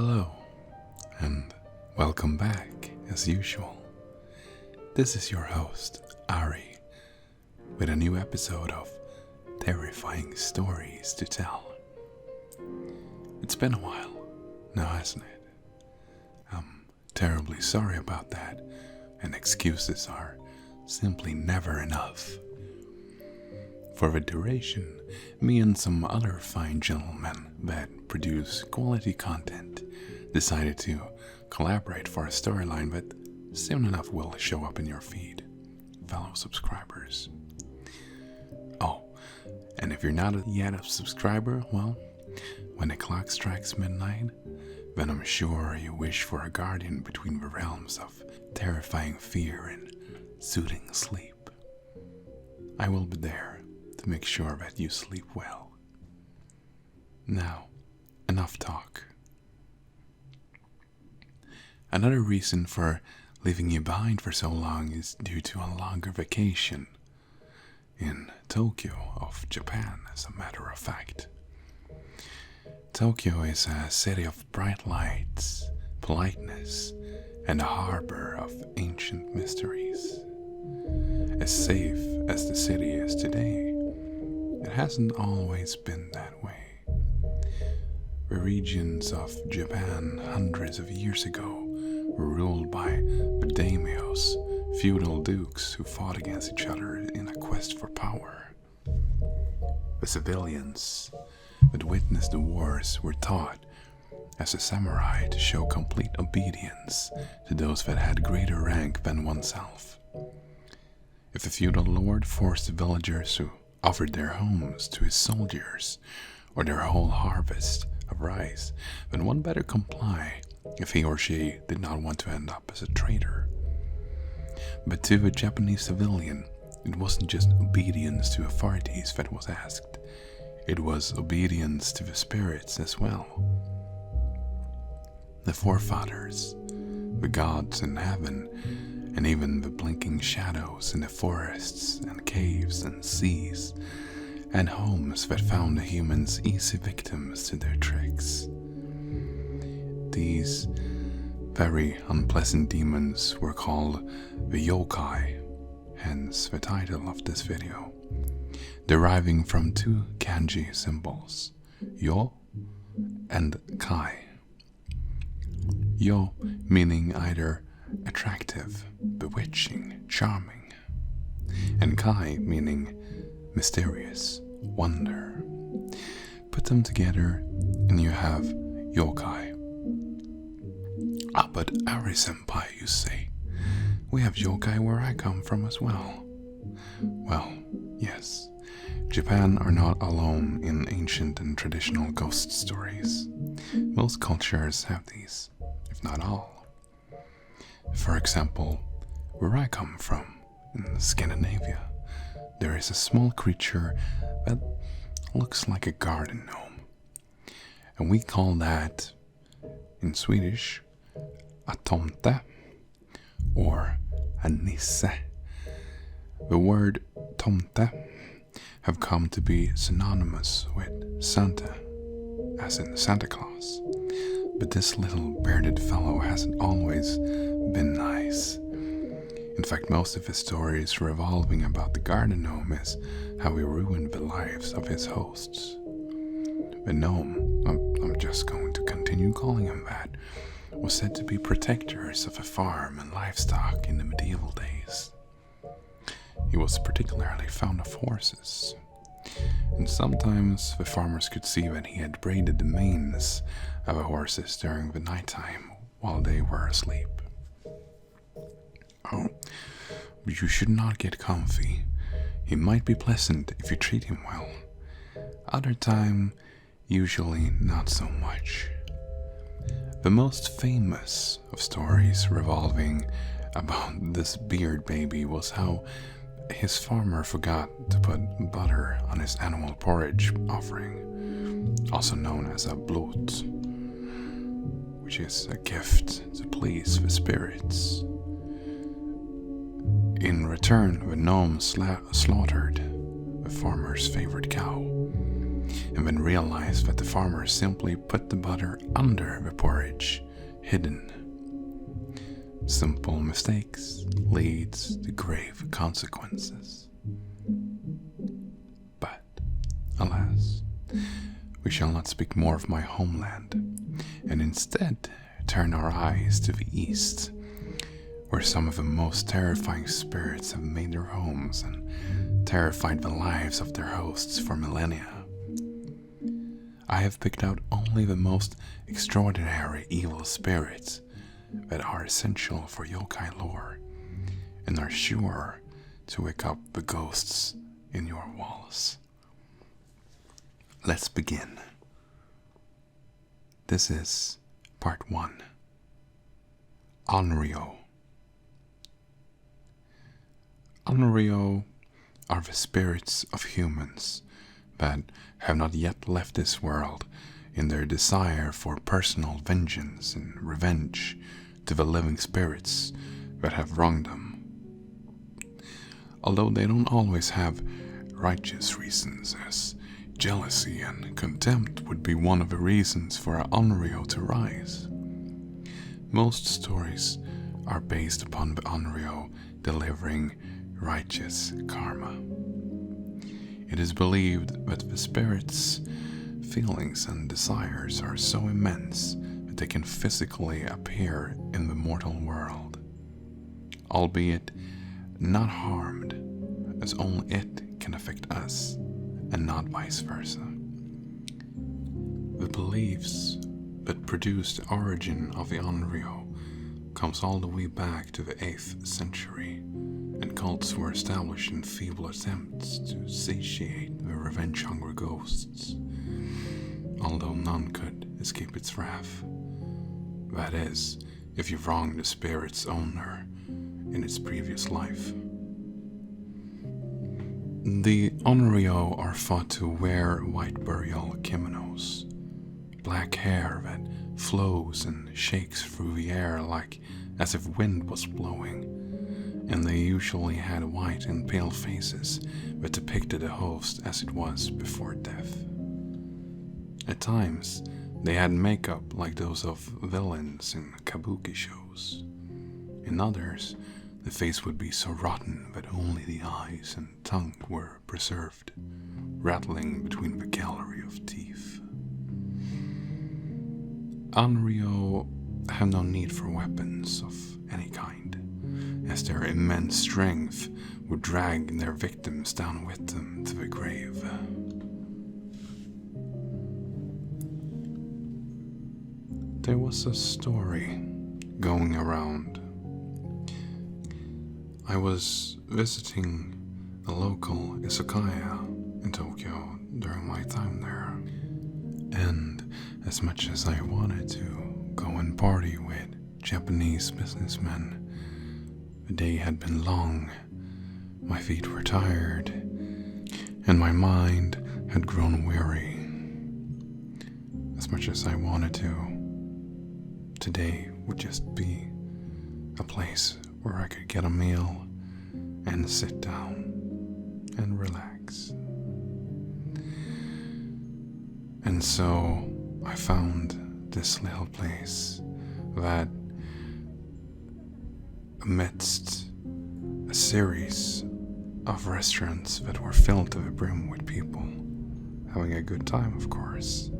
Hello, and welcome back as usual. This is your host, Ari, with a new episode of Terrifying Stories to Tell. It's been a while now, hasn't it? I'm terribly sorry about that, and excuses are simply never enough. For the duration, me and some other fine gentlemen that produce quality content decided to collaborate for a storyline that soon enough will show up in your feed, fellow subscribers. Oh, and if you're not yet a subscriber, well, when the clock strikes midnight, then I'm sure you wish for a guardian between the realms of terrifying fear and soothing sleep. I will be there to make sure that you sleep well. Now, enough talk. Another reason for leaving you behind for so long is due to a longer vacation in Tokyo of Japan, as a matter of fact. Tokyo is a city of bright lights, politeness, and a harbor of ancient mysteries. As safe as the city is today, it hasn't always been that way. The regions of Japan hundreds of years ago were ruled by the daimyos, feudal dukes who fought against each other in a quest for power. The civilians that witnessed the wars were taught as a samurai to show complete obedience to those that had greater rank than oneself. If a feudal lord forced the villagers who offered their homes to his soldiers or their whole harvest of rice, then one better comply if he or she did not want to end up as a traitor. But to a Japanese civilian, it wasn't just obedience to authorities that was asked. It was obedience to the spirits as well. The forefathers, the gods in heaven, and even the blinking shadows in the forests and caves and seas, and homes that found the humans easy victims to their tricks. These very unpleasant demons were called the yokai, hence the title of this video, deriving from two kanji symbols, yo and kai. Yo meaning either attractive, bewitching, charming, and kai meaning mysterious, wonder. Put them together and you have yokai. But Ari-senpai, you say, we have yokai where I come from as well. Well, yes, Japan are not alone in ancient and traditional ghost stories. Most cultures have these, if not all. For example, where I come from, in Scandinavia, there is a small creature that looks like a garden gnome. And we call that, in Swedish, a tomte, or a nisse. The word tomte have come to be synonymous with Santa, as in Santa Claus. But this little bearded fellow hasn't always been nice. In fact, most of his stories revolving about the garden gnome is how he ruined the lives of his hosts. The gnome, I'm just going to continue calling him that, was said to be protectors of a farm and livestock in the medieval days. He was particularly fond of horses, and sometimes the farmers could see that he had braided the manes of the horses during the nighttime while they were asleep. Oh, but you should not get comfy. He might be pleasant if you treat him well. Other time, usually not so much. The most famous of stories revolving about this beard baby was how his farmer forgot to put butter on his annual porridge offering, also known as a blot, which is a gift to please the spirits. In return, the gnome slaughtered the farmer's favorite cow, and then realized that the farmer simply put the butter under the porridge, hidden. Simple mistakes leads to grave consequences. But, alas, we shall not speak more of my homeland, and instead turn our eyes to the east, where some of the most terrifying spirits have made their homes and terrified the lives of their hosts for millennia. I have picked out only the most extraordinary evil spirits that are essential for yokai lore and are sure to wake up the ghosts in your walls. Let's begin. This is part 1. Onryo. Onryo are the spirits of humans that have not yet left this world in their desire for personal vengeance and revenge to the living spirits that have wronged them. Although they don't always have righteous reasons, as jealousy and contempt would be one of the reasons for an Onryo to rise. Most stories are based upon the Onryo delivering righteous karma. It is believed that the spirits' feelings and desires are so immense that they can physically appear in the mortal world, albeit not harmed, as only it can affect us and not vice versa. The beliefs that produce the origin of the Onryo comes all the way back to the 8th century, and cults were established in feeble attempts to satiate the revenge-hungry ghosts, although none could escape its wrath. That is, if you wronged the spirit's owner in its previous life. The Onryo are thought to wear white burial kimonos, black hair that flows and shakes through the air like as if wind was blowing, and they usually had white and pale faces that depicted the host as it was before death. At times, they had makeup like those of villains in kabuki shows. In others, the face would be so rotten that only the eyes and tongue were preserved, rattling between the gallery of teeth. Onryo have no need for weapons of any kind, as their immense strength would drag their victims down with them to the grave. There was a story going around. I was visiting a local izakaya in Tokyo during my time there, and as much as I wanted to go and party with Japanese businessmen, the day had been long, my feet were tired, and my mind had grown weary. As much as I wanted to, today would just be a place where I could get a meal and sit down and relax. And so I found this little place that, amidst a series of restaurants that were filled to the brim with people having a good time, of course,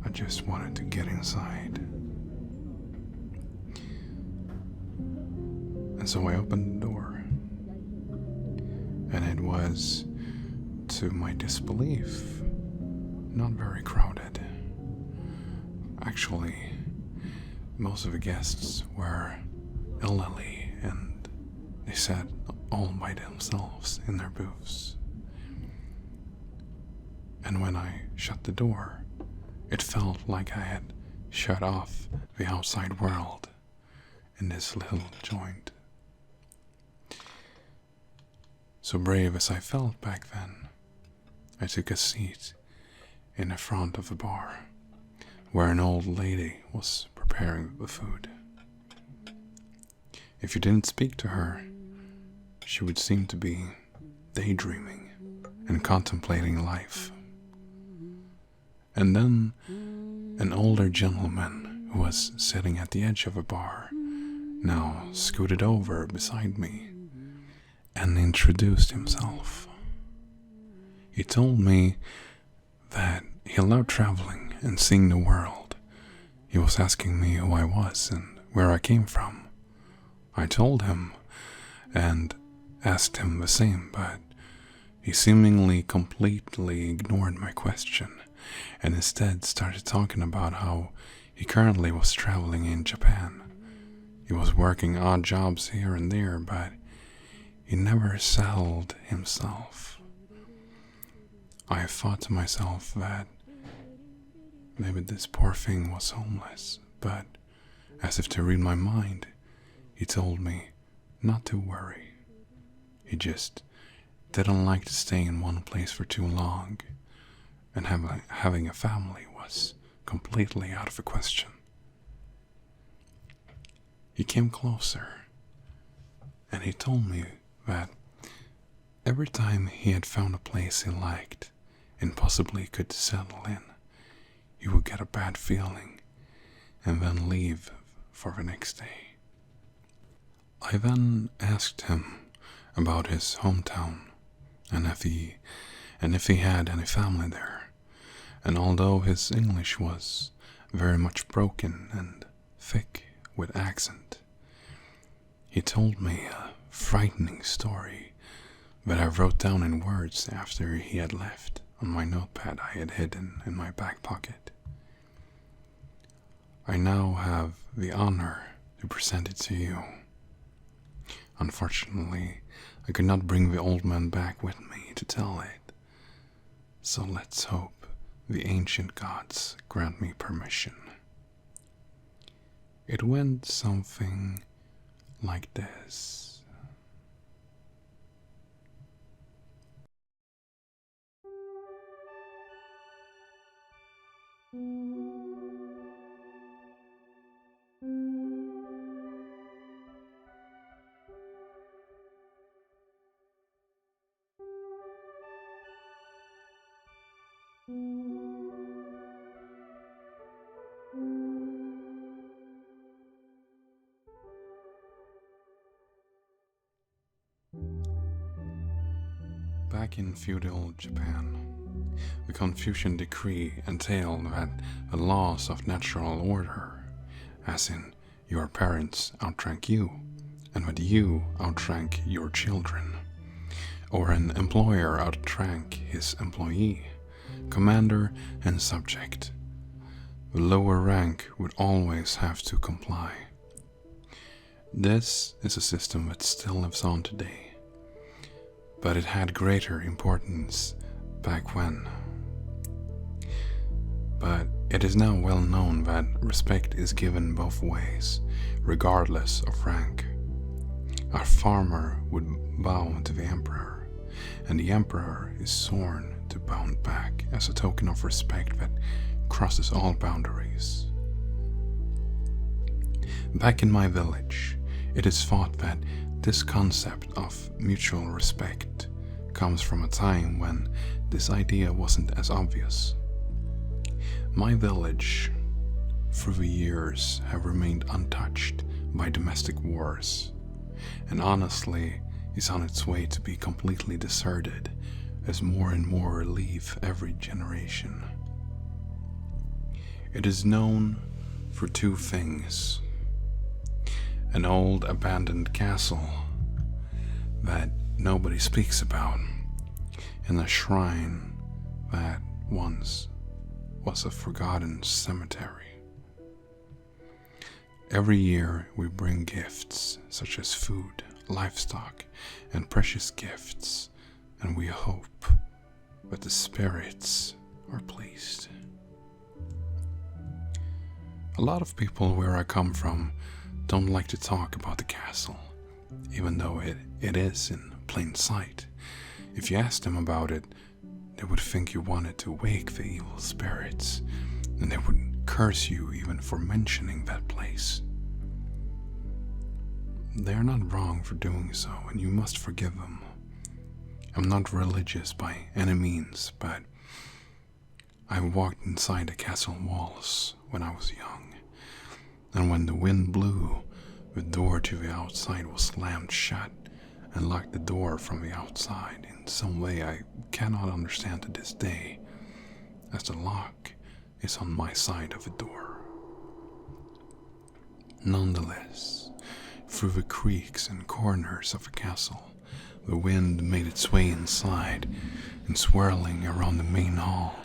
I just wanted to get inside. And so I opened the door, and it was, to my disbelief, not very crowded. Actually, most of the guests were elderly, and they sat all by themselves in their booths. And when I shut the door, it felt like I had shut off the outside world in this little joint. So brave as I felt back then, I took a seat in the front of the bar, where an old lady was preparing the food. If you didn't speak to her, she would seem to be daydreaming and contemplating life. And then an older gentleman who was sitting at the edge of a bar now scooted over beside me and introduced himself. He told me that he loved traveling and seeing the world. He was asking me who I was and where I came from. I told him and asked him the same, but he seemingly completely ignored my question and instead started talking about how he currently was traveling in Japan. He was working odd jobs here and there, but he never settled himself. I thought to myself that maybe this poor thing was homeless, but as if to read my mind, he told me not to worry. He just didn't like to stay in one place for too long, and having a family was completely out of the question. He came closer, and he told me that every time he had found a place he liked and possibly could settle in, he would get a bad feeling and then leave for the next day. I then asked him about his hometown and if he had any family there, and although his English was very much broken and thick with accent, he told me a frightening story that I wrote down in words after he had left on my notepad I had hidden in my back pocket. I now have the honor to present it to you. Unfortunately, I could not bring the old man back with me to tell it, so let's hope the ancient gods grant me permission. It went something like this. Back in feudal Japan, the Confucian decree entailed that the laws of natural order, as in your parents outrank you, and that you outrank your children, or an employer outrank his employee, commander and subject, the lower rank would always have to comply. This is a system that still lives on today, but it had greater importance back when. But it is now well known that respect is given both ways, regardless of rank. A farmer would bow to the emperor, and the emperor is sworn to bow back as a token of respect that crosses all boundaries. Back in my village, it is thought that this concept of mutual respect comes from a time when this idea wasn't as obvious. My village, through the years, have remained untouched by domestic wars, and honestly is on its way to be completely deserted as more and more leave every generation. It is known for two things: an old abandoned castle that nobody speaks about, and a shrine that once was a forgotten cemetery. Every year we bring gifts such as food, livestock, and precious gifts, and we hope that the spirits are pleased. A lot of people where I come from don't like to talk about the castle, even though it is in plain sight. If you asked them about it, they would think you wanted to wake the evil spirits, and they would curse you even for mentioning that place. They are not wrong for doing so, and you must forgive them. I'm not religious by any means, but I walked inside the castle walls when I was young, and when the wind blew, the door to the outside was slammed shut and locked the door from the outside in some way I cannot understand to this day, as the lock is on my side of the door. Nonetheless, through the creaks and corners of the castle, the wind made its way inside and swirling around the main hall,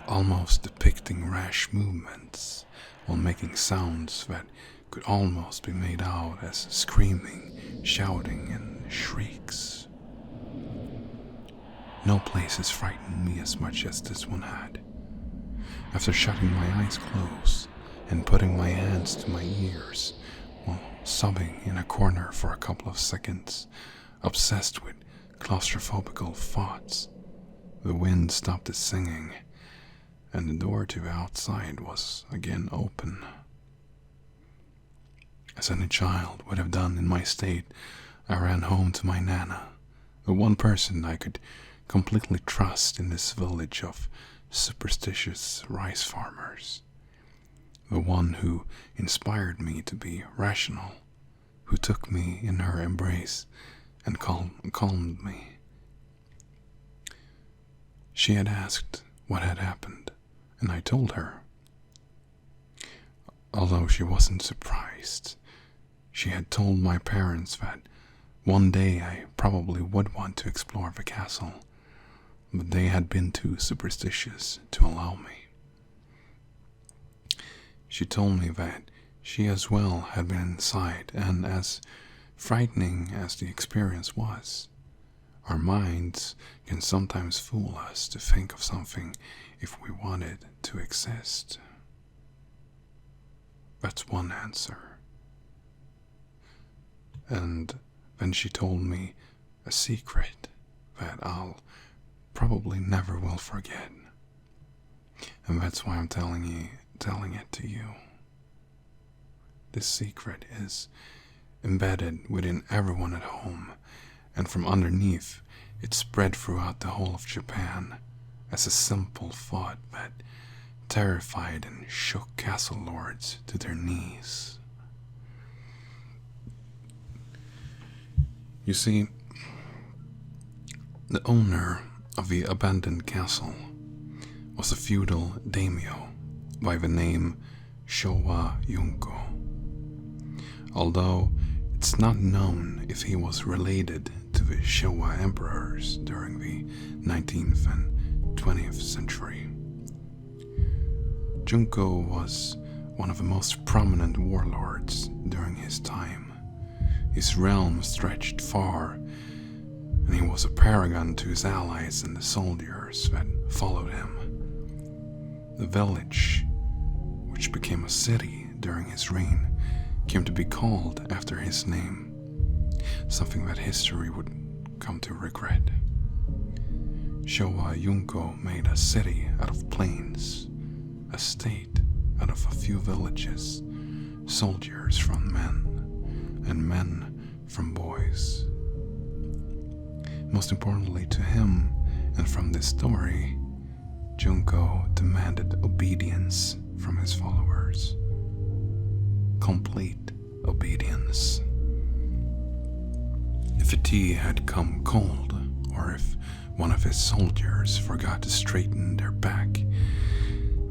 almost depicting rash movements while making sounds that could almost be made out as screaming, shouting, and shrieks. No place has frightened me as much as this one had. After shutting my eyes close and putting my hands to my ears while sobbing in a corner for a couple of seconds, obsessed with claustrophobical thoughts, the wind stopped its singing and the door to the outside was again open. As any child would have done in my state, I ran home to my Nana, the one person I could completely trust in this village of superstitious rice farmers, the one who inspired me to be rational, who took me in her embrace and calmed me. She had asked what had happened, and I told her. Although she wasn't surprised, she had told my parents that one day I probably would want to explore the castle, but they had been too superstitious to allow me. She told me that she as well had been inside, and as frightening as the experience was, our minds can sometimes fool us to think of something if we want it to exist. That's one answer. And then she told me a secret that I'll probably never will forget. And that's why I'm telling it to you. This secret is embedded within everyone at home, and from underneath it spread throughout the whole of Japan as a simple thought that terrified and shook castle lords to their knees. You see, the owner of the abandoned castle was a feudal daimyo by the name Showa Junko. Although it's not known if he was related to the Showa emperors during the 19th and 20th century. Junko was one of the most prominent warlords during his time. His realm stretched far, and he was a paragon to his allies and the soldiers that followed him. The village, which became a city during his reign, came to be called after his name, something that history would come to regret. Showa Junko made a city out of plains, a state out of a few villages, soldiers from men, and men from boys. Most importantly to him, and from this story, Junko demanded obedience from his followers. Complete obedience. If a tea had come cold, or if one of his soldiers forgot to straighten their back,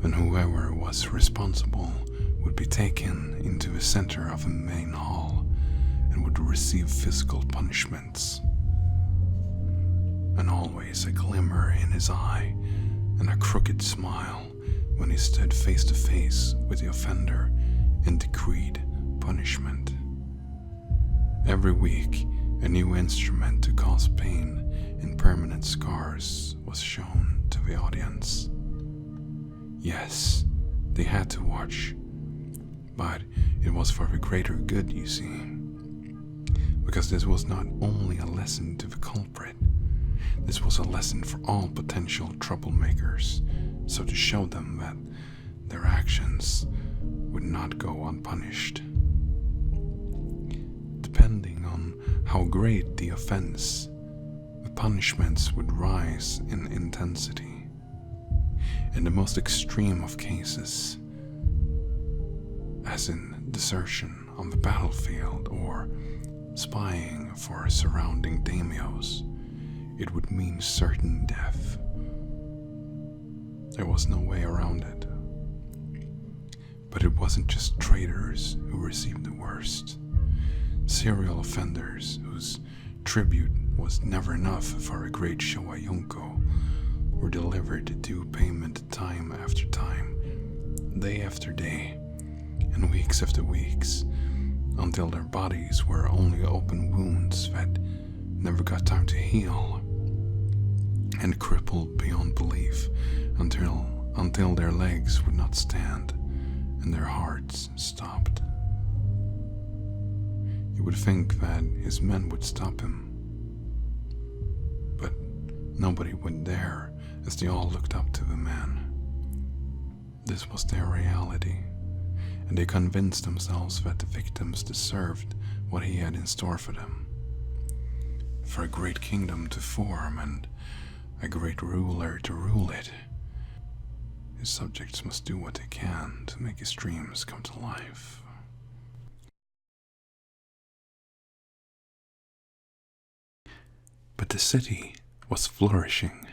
then whoever was responsible would be taken into the center of a main hall and would receive physical punishments. And always a glimmer in his eye and a crooked smile when he stood face to face with the offender and decreed punishment. Every week, a new instrument to cause pain and permanent scars was shown to the audience. Yes, they had to watch, but it was for the greater good, you see. Because this was not only a lesson to the culprit, this was a lesson for all potential troublemakers, so to show them that their actions would not go unpunished. Depending on how great the offense, the punishments would rise in intensity. In the most extreme of cases, as in desertion on the battlefield or spying for surrounding daimyos, it would mean certain death. There was no way around it. But it wasn't just traitors who received the worst. Serial offenders whose tribute was never enough for a great Showa Yonko were delivered due payment time after time, day after day, and weeks after weeks, until their bodies were only open wounds that never got time to heal, and crippled beyond belief until their legs would not stand and their hearts stopped. You would think that his men would stop him, but nobody would dare, as they all looked up to the man. This was their reality, and they convinced themselves that the victims deserved what he had in store for them. For a great kingdom to form and a great ruler to rule it, his subjects must do what they can to make his dreams come to life. But the city was flourishing.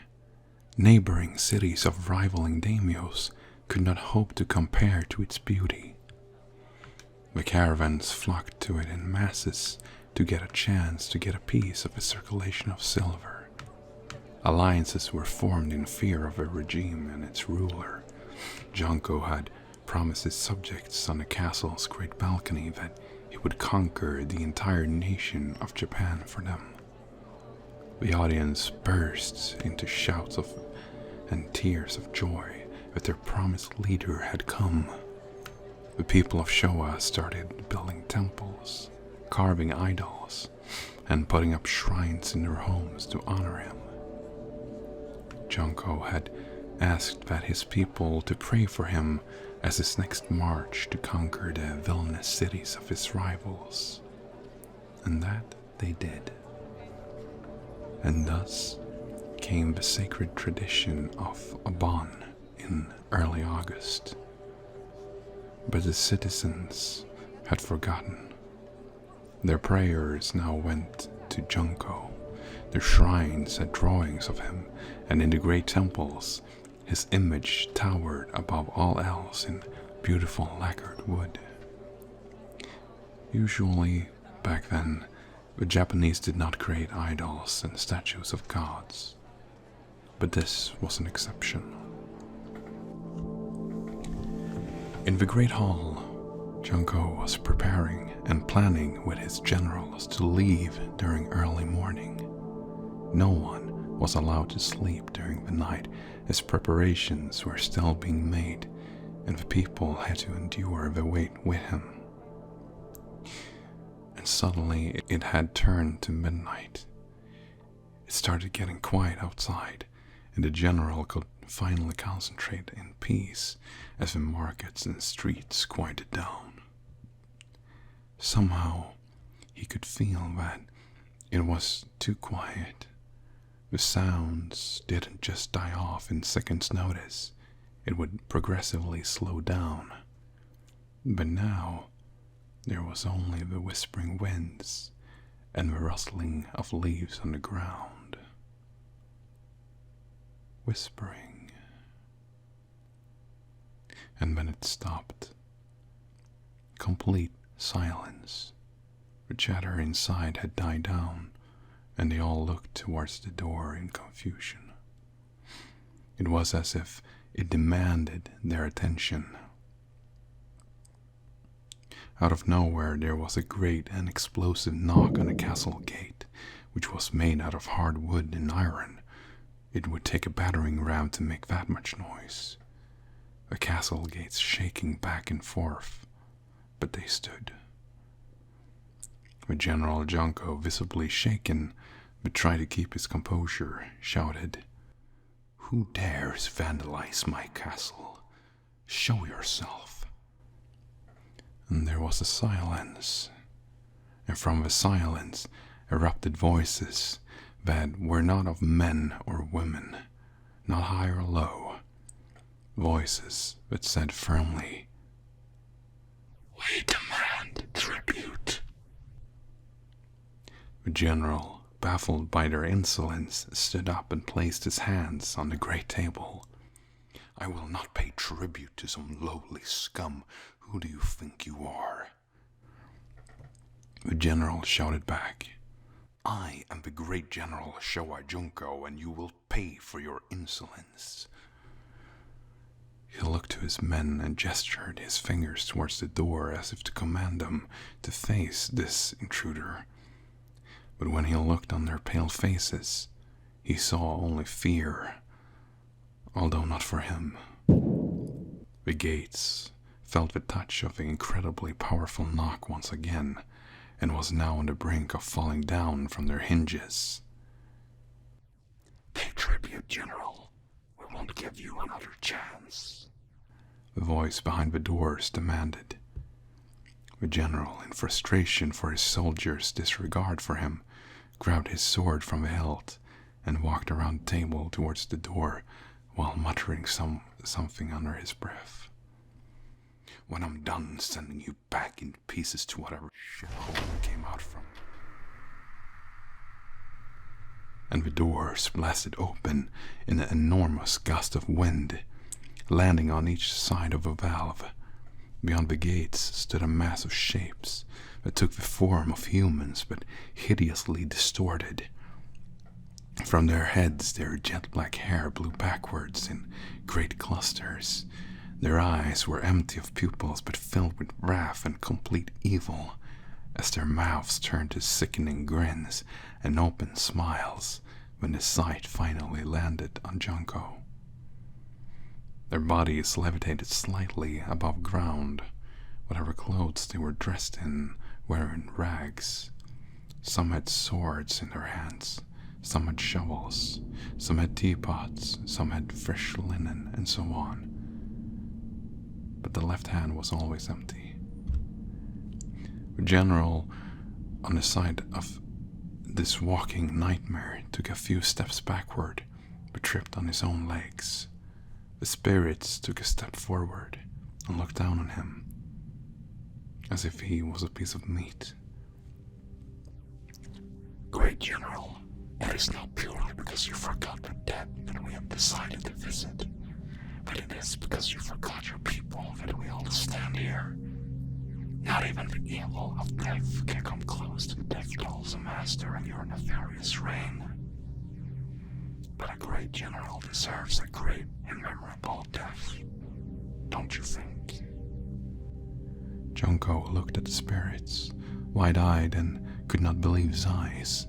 Neighboring cities of rivaling daimyos could not hope to compare to its beauty. The caravans flocked to it in masses to get a chance to get a piece of a circulation of silver. Alliances were formed in fear of a regime and its ruler. Junko had promised his subjects on the castle's great balcony that he would conquer the entire nation of Japan for them. The audience burst into shouts and tears of joy that their promised leader had come. The people of Showa started building temples, carving idols, and putting up shrines in their homes to honor him. Junko had asked that his people to pray for him as his next march to conquer the villainous cities of his rivals. And that they did. And thus came the sacred tradition of a Bon in early August. But the citizens had forgotten. Their prayers now went to Junko. Their shrines had drawings of him, and in the great temples, his image towered above all else in beautiful lacquered wood. Usually, back then, the Japanese did not create idols and statues of gods, but this was an exception. In the great hall, Junko was preparing and planning with his generals to leave during early morning. No one was allowed to sleep during the night, as preparations were still being made, and the people had to endure the wait with him. And suddenly it had turned to midnight. It started getting quiet outside, and the general could finally concentrate in peace as the markets and streets quieted down. Somehow he could feel that it was too quiet. The sounds didn't just die off in seconds' notice, it would progressively slow down. But now there was only the whispering winds and the rustling of leaves on the ground. Whispering. And then it stopped. Complete silence. The chatter inside had died down, and they all looked towards the door in confusion. It was as if it demanded their attention. Out of nowhere there was a great and explosive knock on the castle gate, which was made out of hard wood and iron. It would take a battering ram to make that much noise. The castle gates shaking back and forth, but they stood. The General Junko, visibly shaken, but trying to keep his composure, shouted, "Who dares vandalize my castle? Show yourself." And there was a silence, and from the silence erupted voices, that were not of men or women, not high or low, voices that said firmly, "We demand tribute." The general, baffled by their insolence, stood up and placed his hands on the great table. "I will not pay tribute to some lowly scum. Who do you think you are?" The general shouted back, "I am the great General Showa Junko, and you will pay for your insolence." He looked to his men and gestured his fingers towards the door as if to command them to face this intruder. But when he looked on their pale faces, he saw only fear, although not for him. The gates felt the touch of the incredibly powerful knock once again, and was now on the brink of falling down from their hinges. "Pay tribute, General. We won't give you another chance," The voice behind the doors demanded. The general, in frustration for his soldiers' disregard for him, grabbed his sword from the hilt and walked around the table towards the door while muttering something under his breath. "When I'm done sending you back in pieces to whatever shithole you came out from." And the doors blasted open in an enormous gust of wind, landing on each side of a valve. Beyond the gates stood a mass of shapes that took the form of humans but hideously distorted. From their heads their jet black hair blew backwards in great clusters. Their eyes were empty of pupils but filled with wrath and complete evil, as their mouths turned to sickening grins and open smiles when the sight finally landed on Junko. Their bodies levitated slightly above ground. Whatever clothes they were dressed in were in rags. Some had swords in their hands, some had shovels, some had teapots, some had fresh linen, and so on. But the left hand was always empty. The general, on the side of this walking nightmare, took a few steps backward, but tripped on his own legs. The spirits took a step forward and looked down on him, as if he was a piece of meat. "Great General, it is not purely because you forgot the dead that we have decided to visit, but it is because you forgot your people that we all stand here. Not even the evil of death can come close to the death dolls, master, in your nefarious reign. But a great general deserves a great and memorable death, don't you think?" Junko looked at the spirits, wide-eyed, and could not believe his eyes.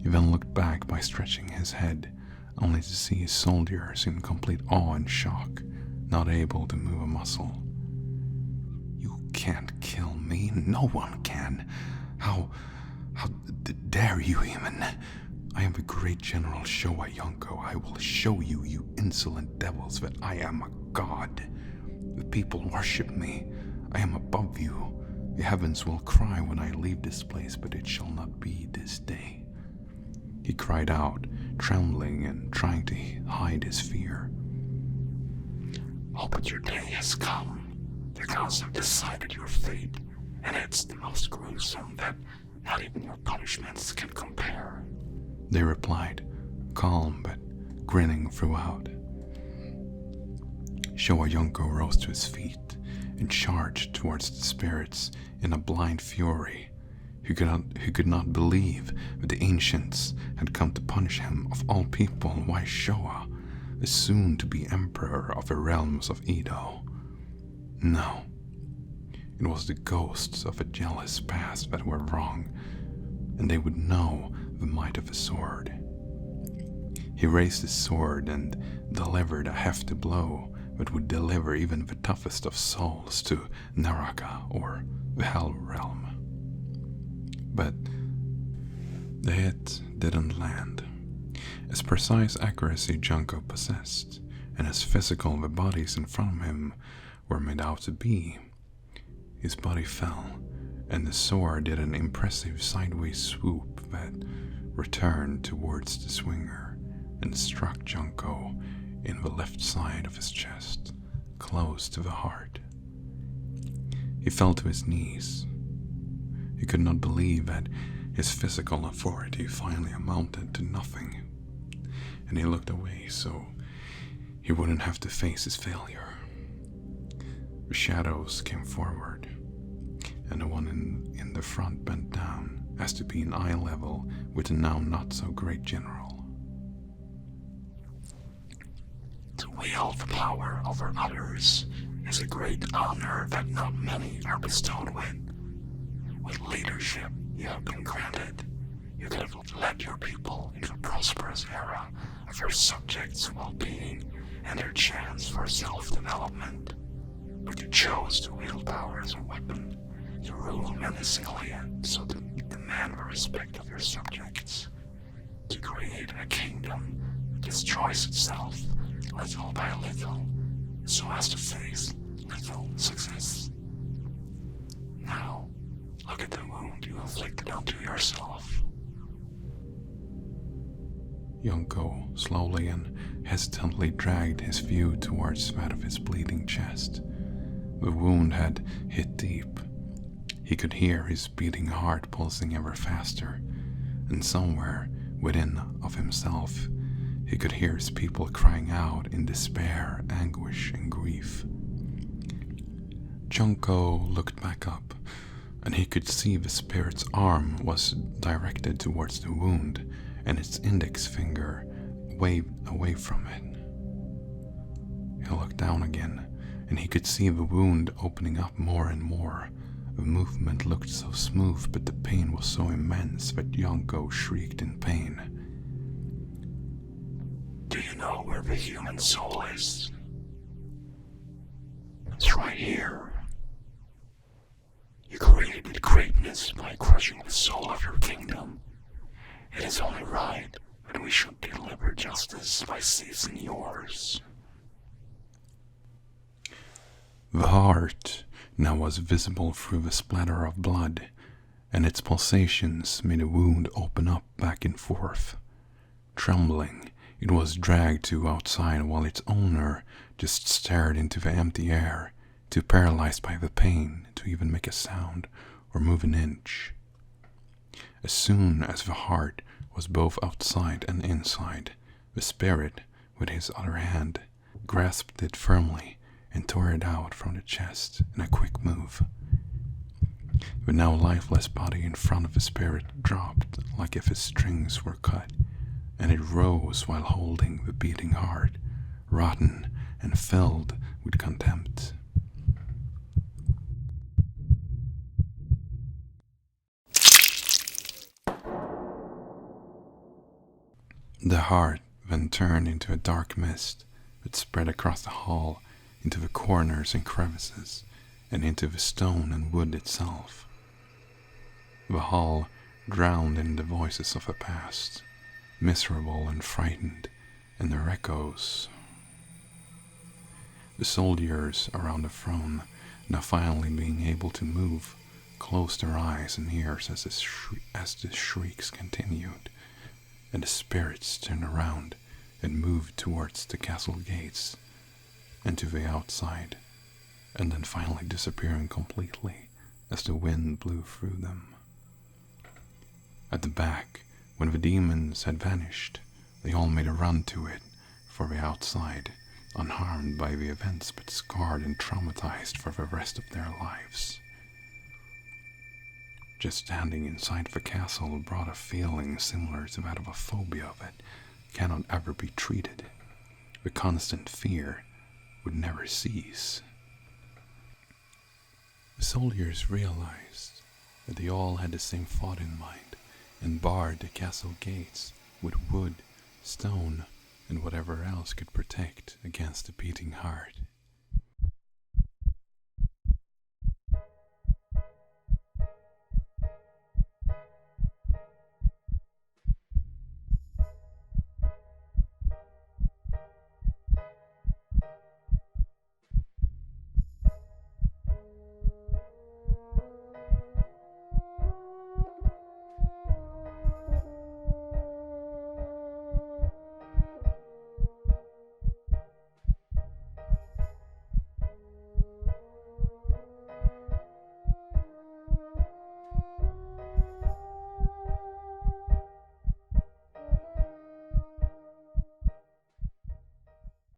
He then looked back by stretching his head, only to see his soldiers in complete awe and shock, not able to move a muscle. "You can't kill me. No one can. How dare you even? I am the great General Showa Junko. I will show you, you insolent devils, that I am a god. The people worship me. I am above you. The heavens will cry when I leave this place, but it shall not be this day." He cried out, trembling and trying to hide his fear. "Oh, but your day has come. The gods have decided your fate, and it's the most gruesome that not even your punishments can compare," they replied, calm but grinning throughout. Showa Junko rose to his feet and charged towards the spirits in a blind fury. He could not believe that the ancients had come to punish him of all people. Why Showa, the soon-to-be emperor of the realms of Edo? No, it was the ghosts of a jealous past that were wrong, and they would know the might of a sword. He raised his sword and delivered a hefty blow that would deliver even the toughest of souls to Naraka, or the Hell Realm. But the hit didn't land. As precise accuracy Junko possessed, and as physical the bodies in front of him were made out to be, his body fell, and the sword did an impressive sideways swoop that returned towards the swinger and struck Junko in the left side of his chest, close to the heart. He fell to his knees. He could not believe that his physical authority finally amounted to nothing, and he looked away so he wouldn't have to face his failure. The shadows came forward, and the one in the front bent down as to be in eye level with the now not so great general. To wield the power over others is a great honor that not many are bestowed with. With leadership you have been granted, you could have led your people into a prosperous era of your subjects' well-being and their chance for self-development. But you chose to wield power as a weapon, to rule menacingly so to demand the respect of your subjects, to create a kingdom that destroys itself little by little, so as to face little success. Now, look at the wound you inflicted onto yourself. Junko slowly and hesitantly dragged his view towards that of his bleeding chest. The wound had hit deep. He could hear his beating heart pulsing ever faster, and somewhere within of himself he could hear his people crying out in despair, anguish, and grief. Junko looked back up, and he could see the spirit's arm was directed towards the wound, and its index finger waved away from it. He looked down again, and he could see the wound opening up more and more. The movement looked so smooth, but the pain was so immense that Junko shrieked in pain. Do you know where the human soul is? It's right here. You created greatness by crushing the soul of your kingdom. It is only right that we should deliver justice by seizing yours. The heart now was visible through the splatter of blood, and its pulsations made the wound open up back and forth. Trembling, it was dragged to outside while its owner just stared into the empty air, too paralyzed by the pain to even make a sound or move an inch. As soon as the heart was both outside and inside, the spirit, with his other hand, grasped it firmly and tore it out from the chest in a quick move. The now lifeless body in front of the spirit dropped like if its strings were cut, and it rose while holding the beating heart, rotten and filled with contempt. The heart then turned into a dark mist that spread across the hall, into the corners and crevices, and into the stone and wood itself. The hall drowned in the voices of the past, miserable and frightened, and their echoes. The soldiers around the throne, now finally being able to move, closed their eyes and ears as the shrieks continued, and the spirits turned around and moved towards the castle gates and to the outside, and then finally disappearing completely as the wind blew through them. At the back, when the demons had vanished, they all made a run to it for the outside, unharmed by the events but scarred and traumatized for the rest of their lives. Just standing inside the castle brought a feeling similar to that of a phobia that cannot ever be treated. The constant fear would never cease. The soldiers realized that they all had the same thought in mind and barred the castle gates with wood, stone, and whatever else could protect against the beating heart.